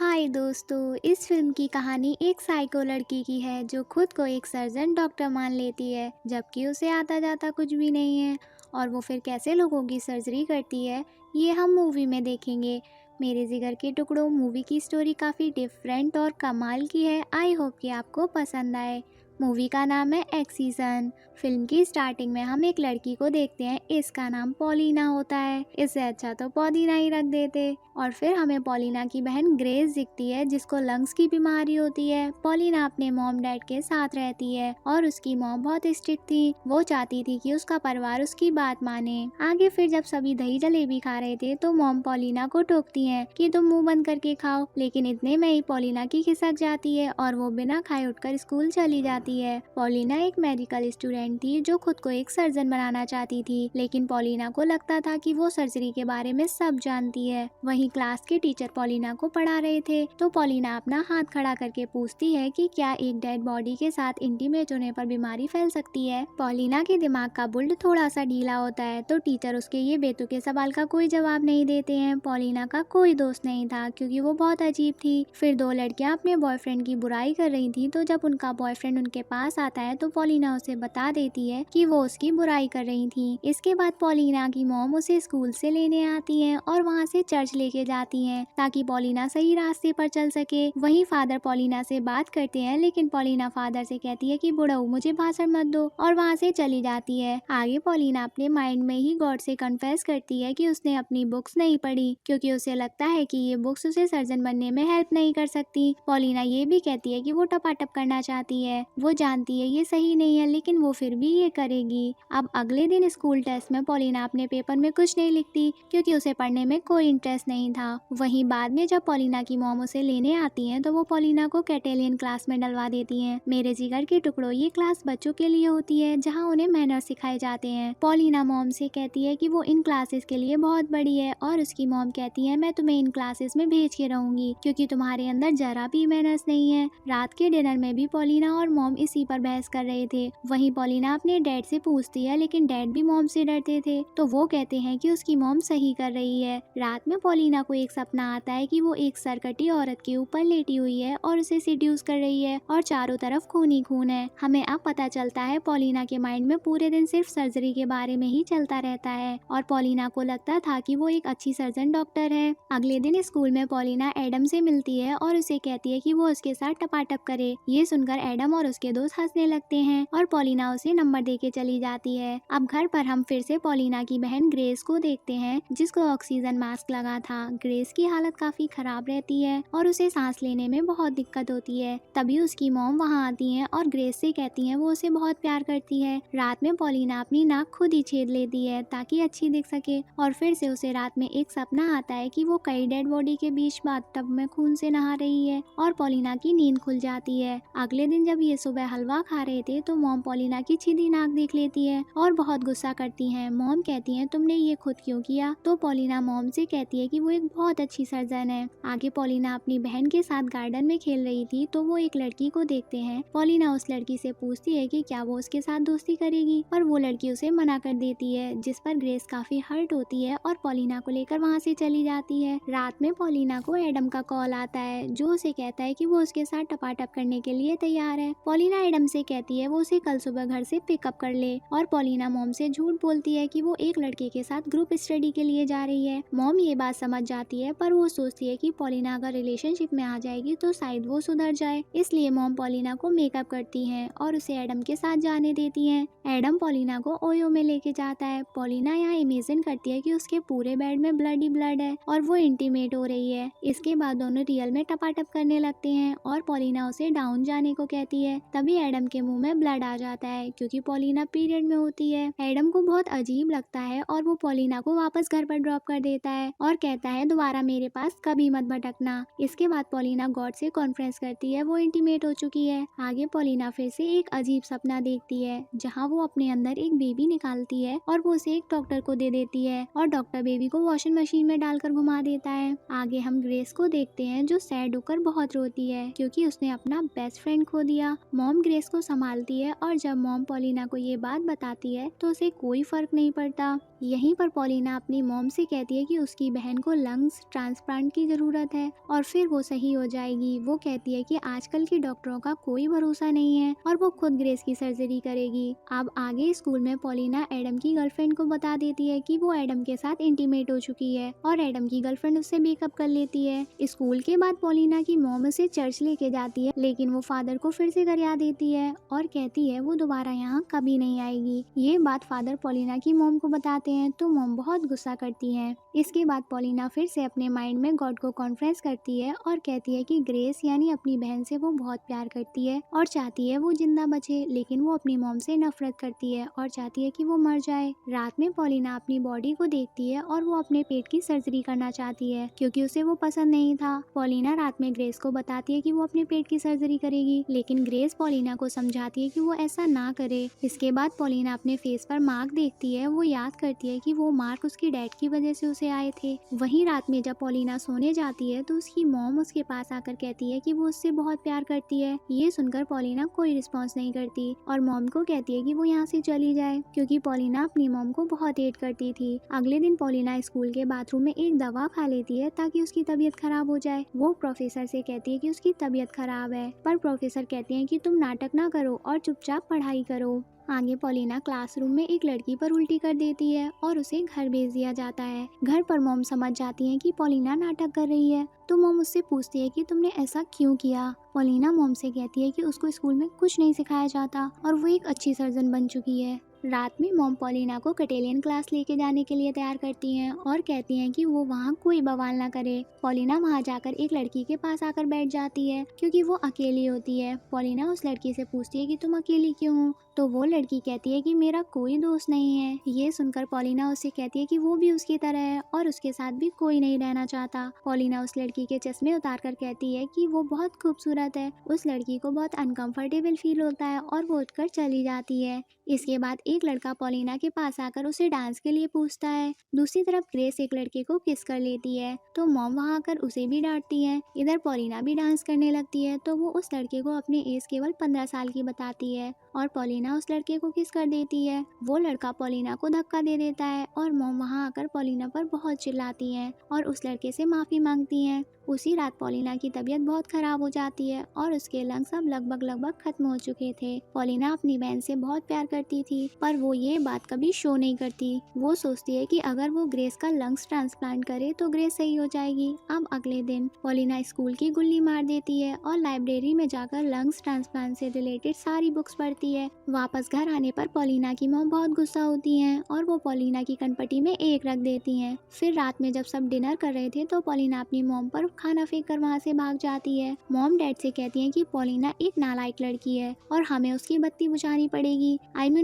हाय दोस्तों, इस फिल्म की कहानी एक साइको लड़की की है जो खुद को एक सर्जन डॉक्टर मान लेती है, जबकि उसे आता जाता कुछ भी नहीं है। और वो फिर कैसे लोगों की सर्जरी करती है, ये हम मूवी में देखेंगे। मेरे जिगर के टुकड़ों मूवी की स्टोरी काफ़ी डिफरेंट और कमाल की है। आई होप कि आपको पसंद आए। मूवी का नाम है एक्सीजन। फिल्म की स्टार्टिंग में हम एक लड़की को देखते हैं, इसका नाम पॉलिना होता है। इससे अच्छा तो पौदीना ही रख देते। और फिर हमें पॉलिना की बहन ग्रेस दिखती है जिसको लंग्स की बीमारी होती है। पॉलिना अपने मॉम डैड के साथ रहती है और उसकी मॉम बहुत स्ट्रिक्ट थी। वो चाहती थी कि उसका परिवार उसकी बात माने। आगे फिर जब सभी दही जलेबी खा रहे थे तो मॉम पॉलिना को टोकती है कि तुम मुंह बंद करके खाओ, लेकिन इतने में ही पॉलिना की खिसक जाती है और वो बिना खाए उठकर स्कूल चली जाती है। पॉलिना एक मेडिकल स्टूडेंट थी जो खुद को एक सर्जन बनाना चाहती थी, लेकिन पॉलिना को लगता था कि वो सर्जरी के बारे में सब जानती है। वहीं क्लास के टीचर पॉलिना को पढ़ा रहे थे तो पॉलिना अपना हाथ खड़ा करके पूछती है कि क्या एक डेड बॉडी के साथ इंटीमेट होने पर बीमारी फैल सकती है। पॉलिना के दिमाग का बुल्ट थोड़ा सा ढीला होता है तो टीचर उसके ये बेतुके सवाल का कोई जवाब नहीं देते हैं। पॉलिना का कोई दोस्त नहीं था क्योंकि वो बहुत अजीब थी। फिर दो लड़कियां अपने बॉयफ्रेंड की बुराई कर रही थी तो जब उनका बॉयफ्रेंड उनके पास आता है तो पॉलिना उसे बता देती है कि वो उसकी बुराई कर रही थी। इसके बाद पॉलिना की मॉम उसे स्कूल से लेने आती है और वहाँ से चर्च लेके जाती हैं ताकि पॉलिना सही रास्ते पर चल सके। वहीं फादर पॉलिना से बात करते हैं, लेकिन पॉलिना फादर से कहती है कि बुढ़ऊ मुझे भाषण मत दो और वहाँ से चली जाती है। आगे पॉलिना अपने माइंड में ही गॉड से कन्फेस करती है कि उसने अपनी बुक्स नहीं पढ़ी क्योंकि उसे लगता है कि ये बुक्स उसे सर्जन बनने में हेल्प नहीं कर सकती। पॉलिना ये भी कहती है कि वो टपाटप करना चाहती है। वो जानती है ये सही नहीं है, लेकिन वो फिर भी ये करेगी। अब अगले दिन स्कूल टेस्ट में पॉलिना अपने पेपर में कुछ नहीं लिखती क्योंकि उसे पढ़ने में कोई इंटरेस्ट नहीं था। वहीं बाद में जब पॉलिना की मॉम उसे लेने आती हैं तो वो पॉलिना को कैटेलियन क्लास में डलवा देती हैं। मेरे जिगर के टुकड़ों, ये क्लास बच्चों के लिए होती है जहाँ उन्हें मैनर्स सिखाए जाते हैं। पॉलिना मॉम से कहती है कि वो इन क्लासेस के लिए बहुत बड़ी है और उसकी मॉम कहती है मैं तुम्हें इन क्लासेस में भेज के रहूंगी क्योंकि तुम्हारे अंदर जरा भी मैनर्स नहीं है। रात के डिनर में भी पॉलिना और मॉम इसी पर बहस कर रहे थे। वहीं पॉलिना अपने डैड से पूछती है, लेकिन डैड भी मॉम से डरते थे तो वो कहते हैं कि उसकी मॉम सही कर रही है। रात में पॉलिना को एक सपना आता है कि वो एक सरकटी औरत के ऊपर लेटी हुई है और उसे सिड्यूस कर रही है और चारों तरफ खून ही खून है। हमें अब पता चलता है पॉलिना के माइंड में पूरे दिन सिर्फ सर्जरी के बारे में ही चलता रहता है और पॉलिना को लगता था कि वो एक अच्छी सर्जन डॉक्टर है। अगले दिन स्कूल में पॉलिना एडम से मिलती है और उसे कहती है कि वो उसके साथ टपाटप करे। ये सुनकर एडम और उसके दोस्त हंसने लगते हैं और पॉलिना उसे नंबर दे के चली जाती है। अब घर पर हम फिर से पॉलिना की बहन ग्रेस को देखते हैं जिसको ऑक्सीजन मास्क लगा था। ग्रेस की हालत काफी खराब रहती है और उसे सांस लेने में बहुत दिक्कत होती है। तभी उसकी मॉम वहाँ आती हैं और ग्रेस से कहती हैं वो उसे बहुत प्यार करती है। रात में पॉलिना अपनी नाक खुद ही छेद लेती है ताकि अच्छी दिख सके और फिर से उसे रात में एक सपना आता है कि वो कई डेड बॉडी के बीच बाथटब में खून से नहा रही है और पॉलिना की नींद खुल जाती है। अगले दिन जब ये सुबह हलवा खा रहे थे तो मॉम पॉलिना की सीधी नाक देख लेती है और बहुत गुस्सा करती हैं। मॉम कहती हैं तुमने ये खुद क्यों किया? तो पॉलिना मॉम से कहती है कि वो एक बहुत अच्छी सर्जन है। आगे पॉलिना अपनी बहन के साथ गार्डन में खेल रही थी तो वो एक लड़की को देखते हैं। पॉलिना उस लड़की से पूछती है कि क्या वो उसके साथ दोस्ती करेगी, पर वो लड़की उसे मना कर देती है, जिस पर ग्रेस काफी हर्ट होती है और पॉलिना को लेकर वहाँ से चली जाती है। रात में पॉलिना को एडम का कॉल आता है जो उसे कहता है कि वो उसके साथ टपाटप करने के लिए तैयार है। पॉलिना एडम से कहती है वो उसे कल सुबह घर से पिकअप कर ले और पॉलिना मॉम से झूठ बोलती है कि वो एक लड़के के साथ ग्रुप स्टडी के लिए जा रही है। मॉम ये बात समझ जाती है पर वो सोचती है कि पॉलिना अगर रिलेशनशिप में आ जाएगी तो शायद वो सुधर जाए, इसलिए मॉम पॉलिना को मेकअप करती हैं और उसे एडम के साथ जाने देती हैं। एडम पॉलिना को ओयो में लेके जाता है। पॉलिना यहाँ इमेजिन करती है कि उसके पूरे बेड में ब्लड ही ब्लड है और वो इंटीमेट हो रही है। इसके बाद दोनों रियल में टपाटप करने लगते हैं और पॉलिना उसे डाउन जाने को कहती है। तभी एडम के मुंह में ब्लड आ जाता है क्योंकि पॉलिना पीरियड में होती है। एडम को बहुत अजीब लगता है और वो पॉलिना को वापस घर पर ड्रॉप कर देता है और कहता है दोबारा मेरे पास कभी मत भटकना। इसके बाद पॉलिना गॉड से कॉन्फ्रेंस करती है, वो इंटीमेट हो चुकी है। आगे पॉलिना फिर से एक अजीब सपना देखती है जहाँ वो अपने अंदर एक बेबी निकालती है और वो उसे एक डॉक्टर को दे देती है और डॉक्टर बेबी को वॉशिंग मशीन में डालकर घुमा देता है। आगे हम ग्रेस को देखते हैं जो सैड होकर बहुत रोती है क्योंकि उसने अपना बेस्ट फ्रेंड खो दिया। मॉम ग्रेस को संभालती है और जब मॉम पॉलिना को ये बात बताती है तो उसे कोई फर्क नहीं पड़ता। यहीं पर पॉलिना अपनी मॉम से कहती है कि उसकी बहन को लंग्स ट्रांसप्लांट की ज़रूरत है और फिर वो सही हो जाएगी। वो कहती है कि आजकल के डॉक्टरों का कोई भरोसा नहीं है और वो खुद ग्रेस की सर्जरी करेगी। अब आगे स्कूल में पॉलिना एडम की गर्लफ्रेंड को बता देती है कि वो एडम के साथ इंटीमेट हो चुकी है और एडम की गर्लफ्रेंड उससे ब्रेकअप कर लेती है। स्कूल के बाद पॉलिना की मॉम उसे चर्च लेके जाती है, लेकिन वो फादर को फिर से गरिया देती है और कहती है वो दोबारा यहाँ कभी नहीं आएगी। ये बात फादर पॉलिना की मॉम को बताते हैं तो मॉम बहुत गुस्सा करती है। इसके बाद पॉलिना फिर से अपने माइंड में गॉड को कॉन्फ्रेंस करती है और कहती है कि ग्रेस यानी अपनी बहन से वो बहुत प्यार करती है और चाहती है वो जिंदा बचे, लेकिन वो अपनी मॉम से नफरत करती है और चाहती है कि वो मर जाए। रात में पॉलिना अपनी बॉडी को देखती है और वो अपने पेट की सर्जरी करना चाहती है क्योंकि उसे वो पसंद नहीं था। पॉलिना रात में ग्रेस को बताती है कि वो अपने पेट की सर्जरी करेगी, लेकिन ग्रेस पॉलिना को समझाती है कि वो ऐसा ना करे। इसके बाद पॉलिना अपने फेस पर मार्क देखती है। वो याद करती है कि वो मार्क उसकी डैड की वजह से उसे आए थे। वहीं रात में जब पॉलिना सोने जाती है तो उसकी मॉम उसके पास आकर कहती है कि वो उससे बहुत प्यार करती है। ये सुनकर पॉलिना कोई रिस्पॉन्स नहीं करती और मॉम को कहती है कि वो यहाँ से चली जाए क्योंकि पॉलिना अपनी मॉम को बहुत हेट करती थी। अगले दिन पॉलिना स्कूल के बाथरूम में एक दवा खा लेती है ताकि उसकी तबीयत खराब हो जाए। वो प्रोफेसर से कहती है कि उसकी तबीयत खराब है, पर प्रोफेसर कहते हैं कि तुम नाटक ना करो और चुपचाप पढ़ाई करो। आगे पॉलिना क्लासरूम में एक लड़की पर उल्टी कर देती है और उसे घर भेज दिया जाता है। घर पर मॉम समझ जाती है कि पॉलिना नाटक कर रही है तो मॉम उससे पूछती है कि तुमने ऐसा क्यों किया। पॉलिना मॉम से कहती है कि उसको स्कूल में कुछ नहीं सिखाया जाता और वो एक अच्छी सर्जन बन चुकी है। रात में मॉम पॉलिना को कटेलियन क्लास लेके जाने के लिए तैयार करती हैं और कहती हैं कि वो वहाँ कोई बवाल ना करे। पॉलिना वहाँ जाकर एक लड़की के पास आकर बैठ जाती है क्योंकि वो अकेली होती है। पॉलिना उस लड़की से पूछती है कि तुम अकेली क्यों हो, तो वो लड़की कहती है कि मेरा कोई दोस्त नहीं है। ये सुनकर पॉलिना उससे कहती है कि वो भी उसकी तरह है और उसके साथ भी कोई नहीं रहना चाहता। पॉलिना उस लड़की के चश्मे उतार कर कहती है कि वो बहुत खूबसूरत है। उस लड़की को बहुत अनकंफर्टेबल फील होता है और वो उठकर चली जाती है। इसके बाद एक लड़का पॉलिना के पास आकर उसे डांस के लिए पूछता है। दूसरी तरफ ग्रेस एक लड़के को किस कर लेती है तो मॉम वहाँ आकर उसे भी डांटती है। इधर पॉलिना भी डांस करने लगती है तो वो उस लड़के को अपनी एज केवल 15 साल की बताती है और पॉलिना उस लड़के को किस कर देती है। वो लड़का पॉलिना को धक्का दे देता है और मॉम वहाँ आकर पॉलिना पर बहुत चिल्लाती है और उस लड़के से माफ़ी मांगती हैं। उसी रात पॉलिना की तबीयत बहुत खराब हो जाती है और उसके लंग्स अब लगभग खत्म हो चुके थे। पॉलिना अपनी बहन से बहुत प्यार करती थी पर वो ये बात कभी शो नहीं करती। वो सोचती है कि अगर वो ग्रेस का लंग्स ट्रांसप्लांट करे तो ग्रेस सही हो जाएगी। अब अगले दिन पॉलिना स्कूल की गुल्ली मार देती है और लाइब्रेरी में जाकर लंग्स ट्रांसप्लांट से रिलेटेड सारी बुक्स पढ़ती है। वापस घर आने पर पॉलिना की मॉम बहुत गुस्सा होती हैं और वो पॉलिना की कनपटी में एक रख देती हैं। फिर रात में जब सब डिनर कर रहे थे तो पॉलिना अपनी मॉम पर खाना फेंक कर वहाँ से भाग जाती है। मॉम डैड से कहती है कि पॉलिना एक नालायक लड़की है और हमें उसकी बत्ती बुझानी पड़ेगी,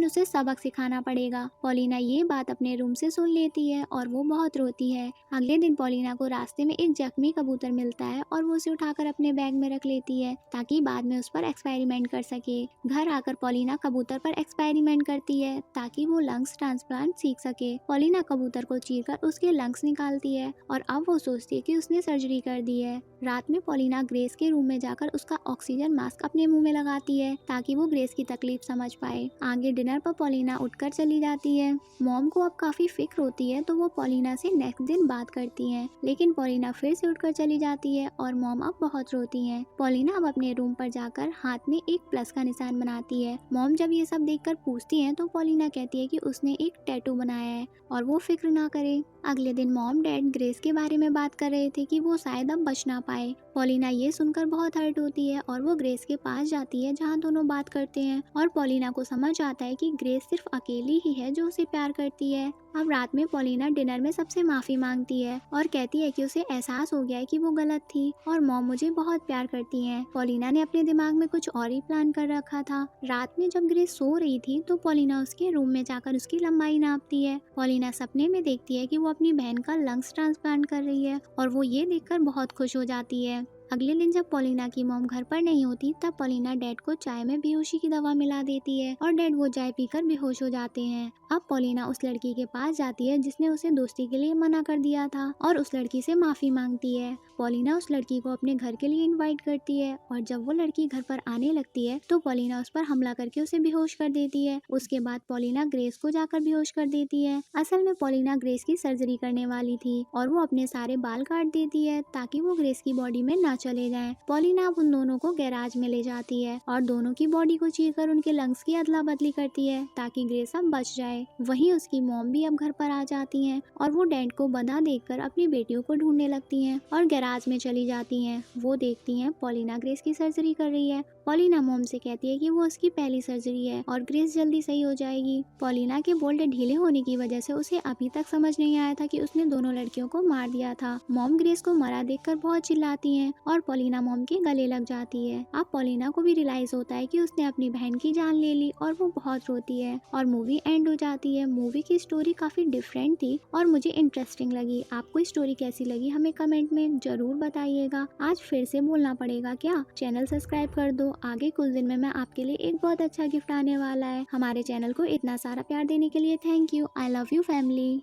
उसे सबक सिखाना पड़ेगा। पॉलिना ये बात अपने रूम से सुन लेती है और वो बहुत रोती है। अगले दिन पॉलिना को रास्ते में एक जख्मी कबूतर मिलता है और वो उसे उठाकर अपने बैग में रख लेती है ताकि बाद में उस पर एक्सपेरिमेंट कर सके। घर आकर पॉलिना कबूतर पर एक्सपेरिमेंट करती है ताकि वो लंग्स ट्रांसप्लांट सीख सके। पॉलिना कबूतर को चीरकर उसके लंग्स निकालती है और अब वो सोचती है कि उसने सर्जरी कर दी है। रात में पॉलिना ग्रेस के रूम में जाकर उसका ऑक्सीजन मास्क अपने मुंह में लगाती है ताकि वो ग्रेस की तकलीफ समझ पाए। आगे डिनर पर पॉलिना उठकर चली जाती है। मॉम को अब काफी फिक्र होती है तो वो पॉलिना से नेक्स्ट दिन बात करती हैं, लेकिन पॉलिना फिर से उठकर चली जाती है और मॉम अब बहुत रोती हैं। पॉलिना अब अपने रूम पर जाकर हाथ में एक प्लस का निशान बनाती है। मॉम जब ये सब देखकर पूछती हैं तो पॉलिना कहती है कि उसने एक टैटू बनाया है और वो फिक्र ना करे। अगले दिन मॉम डैड ग्रेस के बारे में बात कर रहे थे कि वो शायद अब बच ना पाए। पॉलिना ये सुनकर बहुत हर्ट होती है और वो ग्रेस के पास जाती है जहाँ दोनों बात करते हैं और पॉलिना को समझ आता है कि ग्रेस सिर्फ अकेली ही है जो उसे प्यार करती है। अब रात में पॉलिना डिनर में सबसे माफी मांगती है और कहती है कि उसे एहसास हो गया है कि वो गलत थी और मॉम मुझे बहुत प्यार करती हैं। पॉलिना ने अपने दिमाग में कुछ और ही प्लान कर रखा था। रात में जब ग्रेस सो रही थी तो पॉलिना उसके रूम में जाकर उसकी लंबाई नापती है। पॉलिना सपने में देखती है कि वो अपनी बहन का लंग्स ट्रांसप्लांट कर रही है और वो ये देखकर बहुत खुश हो जाती है। अगले दिन जब पॉलिना की मॉम घर पर नहीं होती तब पॉलिना डैड को चाय में बेहोशी की दवा मिला देती है और डैड वो चाय पीकर बेहोश हो जाते हैं। अब पॉलिना उस लड़की के पास जाती है जिसने उसे दोस्ती के लिए मना कर दिया था और उस लड़की से माफी मांगती है। पॉलिना उस लड़की को अपने घर के लिए इनवाइट करती है और जब वो लड़की घर पर आने लगती है तो पॉलिना उस पर हमला करके उसे बेहोश कर देती है। उसके बाद पॉलिना ग्रेस को जाकर बेहोश कर देती है। असल में पॉलिना ग्रेस की सर्जरी करने वाली थी और वो अपने सारे बाल काट देती है ताकि वो ग्रेस की बॉडी में ना चले जाएं। पॉलिना अब उन दोनों को गैराज में ले जाती है और दोनों की बॉडी को चीरकर उनके लंग्स की अदला बदली करती है ताकि ग्रेस अब बच जाए। वहीं उसकी मॉम भी अब घर पर आ जाती हैं और वो डैड को बंधा देखकर अपनी बेटियों को ढूंढने लगती हैं और गैराज में चली जाती हैं। वो देखती हैं पॉलिना ग्रेस की सर्जरी कर रही है। पॉलिना मॉम से कहती है कि वो उसकी पहली सर्जरी है और ग्रेस जल्दी सही हो जाएगी। पॉलिना के बोल्ट ढीले होने की वजह से उसे अभी तक समझ नहीं आया था कि उसने दोनों लड़कियों को मार दिया था। मॉम ग्रेस को मरा देखकर बहुत चिल्लाती हैं और पॉलिना मॉम के गले लग जाती है। अब पॉलिना को भी रियलाइज होता है कि उसने अपनी बहन की जान ले ली और वो बहुत रोती है और मूवी एंड हो जाती है। मूवी की स्टोरी काफी डिफरेंट थी और मुझे इंटरेस्टिंग लगी। आपको स्टोरी कैसी लगी हमें कमेंट में जरूर बताइएगा। आज फिर से बोलना पड़ेगा क्या? चैनल सब्सक्राइब कर दो। आगे कुछ दिन में मैं आपके लिए एक बहुत अच्छा गिफ्ट आने वाला है। हमारे चैनल को इतना सारा प्यार देने के लिए thank you. I love you family.